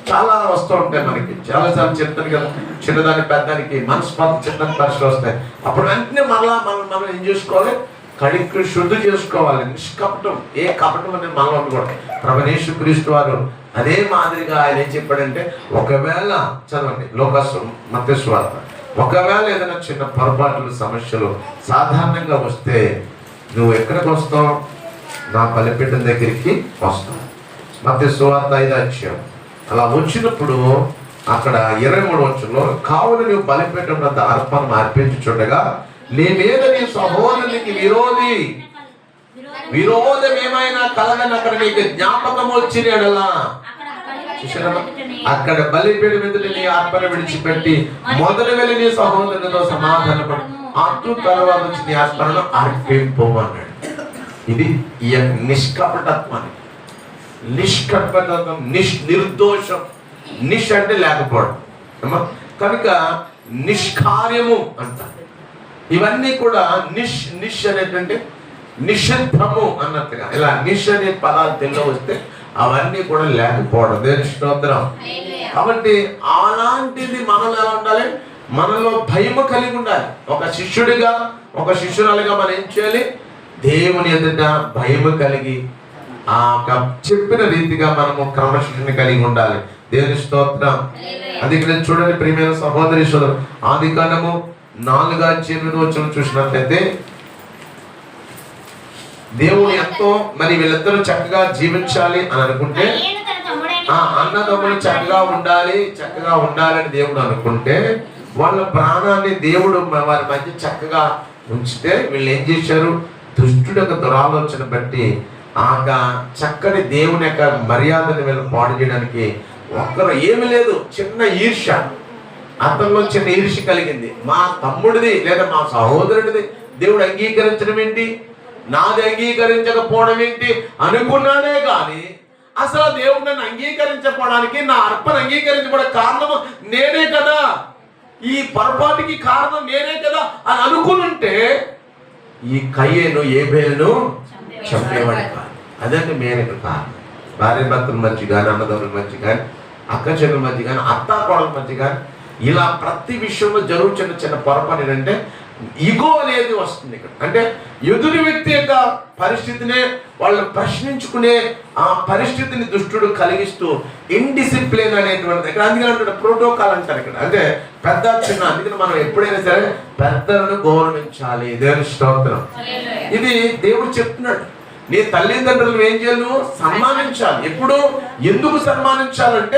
చాలా వస్తూ ఉంటాయి మనకి. చాలాసార్లు చెప్తాను కదా, చిన్నదాని పెద్దానికి మనస్పాతి చిన్న పరిస్థితులు వస్తాయి. అప్పుడు వెంటనే మనం ఏం చేసుకోవాలి, కడిగి శుద్ధి చేసుకోవాలి. నిష్కపటం, ఏ కపటం అనేది మనలో ఉండకూడదు. ప్రభువైన యేసుక్రీస్తు వారు అదే మాదిరిగా ఆయన ఏం చెప్పాడంటే, ఒకవేళ చదవండి మత్తయి సువార్త, ఒకవేళ ఏదైనా చిన్న పొరపాట్లు సమస్యలు సాధారణంగా వస్తే నువ్వు ఎక్కడికి వస్తావు? నా బలిపీఠం దగ్గరికి వస్తావు. మత్తయి సువార్త 5వ అధ్యాయం. అలా వచ్చినప్పుడు అక్కడ 23వ వచనంలో, కావున నువ్వు బలిపీఠం వద్ద అర్పణ అర్పించుచుండగా నీ మీద నీ సహోదరునికి విరోధం ఏమైనా కలగని అక్కడ నీకు జ్ఞాపకం వచ్చిన ఎడలా, అక్కడ బలిపీఠం మీద నీ అర్పణ విడిచిపెట్టి మొదలు వెళ్ళి నీ సహోదరునితో సమాధానపడు, అటు తర్వాత వచ్చి నీ అర్పణను అర్పింపు అన్నాడు. ఇది ఈ నిష్కపటత్వాన్ని, నిష్కపటత్వం, నిర్దోషం. నిష్ అంటే లేకపోవడం కనుక నిష్కార్యము అంట. ఇవన్నీ కూడా నిష్ అనేటువంటి నిషిద్ధము అన్నట్టుగా, ఇలా నిష్ అనే పదాలు తెలుగులో వస్తే అవన్నీ కూడా లేకపోవడం. దేవుని స్తోత్రం. కాబట్టి అలాంటిది మనలో ఎలా ఉండాలి? మనలో భయము కలిగి ఉండాలి. ఒక శిష్యుడిగా, ఒక శిష్యురాలుగా మనం ఏం చేయాలి? దేవుని ఎదుట భయము కలిగి ఆ చెప్పిన రీతిగా మనము క్రమశిక్షణ కలిగి ఉండాలి. దేవుని స్తోత్రం. అది ఇక్కడ చూడండి ప్రియమైన సహోదరి సోదరు, ఆదికాండము 4వ అధ్యాయం చూసినట్లయితే దేవుడు ఎంతో మరి వీళ్ళిద్దరూ చక్కగా జీవించాలి అని అనుకుంటే, అన్నదమ్ములు చక్కగా ఉండాలని దేవుడు అనుకుంటే, వాళ్ళ ప్రాణాన్ని దేవుడు వారి మధ్య చక్కగా ఉంచితే వీళ్ళు ఏం చేశారు? దుష్టుడు యొక్క దురాలోచన బట్టి ఆ చక్కని దేవుని యొక్క మర్యాదను వీళ్ళు పాడు చేయడానికి ఒక్కరు ఏమి లేదు, చిన్న ఈర్ష్య, అతనిలో చిన్న ఈర్ష్య కలిగింది. మా తమ్ముడిది లేదా మా సహోదరుడిది దేవుడు అంగీకరించడం ఏంటి, నాది అంగీకరించకపోవడం ఏంటి అనుకున్నాడే కానీ, అసలు దేవుడు నన్ను అంగీకరించకపోవడానికి, నా అర్పణ అంగీకరించబడే కారణము నేనే కదా, ఈ పొరపాటుకి కారణం నేనే కదా అని అనుకునుంటే ఈ కయ్యేను ఏబేలును చంపేవాడు కాదు. అదంటే మెయిన్ కారణం. భార్య భర్తల మధ్య కానీ, అన్నదమ్ముల మధ్య కానీ, అక్క చెల్లెల మధ్య కానీ, అత్తా కోడల మధ్య కానీ, ఇలా ప్రతి విషయంలో జరుగుతున్న చిన్న పొరపాటు ఏంటంటే ఇగో అనేది వస్తుంది ఇక్కడ. అంటే ఎదుటి వ్యక్తి యొక్క పరిస్థితినే వాళ్ళు ప్రశ్నించుకునే ఆ పరిస్థితిని దుష్టుడు కలిగిస్తూ ఇండిసిప్లిన్ అనేటువంటిది ఇక్కడ. అందుకని అంటే ప్రోటోకాల్ అంటారు ఇక్కడ. అంటే పెద్ద చిన్న, అందుకని మనం ఎప్పుడైనా సరే పెద్దలను గౌరవించాలి. దేవుని స్తోత్రం. ఇది దేవుడు చెప్తున్నాడు. నీ తల్లిదండ్రులను ఏం చేయాలి? నువ్వు సన్మానించాలి. ఎప్పుడు, ఎందుకు సన్మానించాలంటే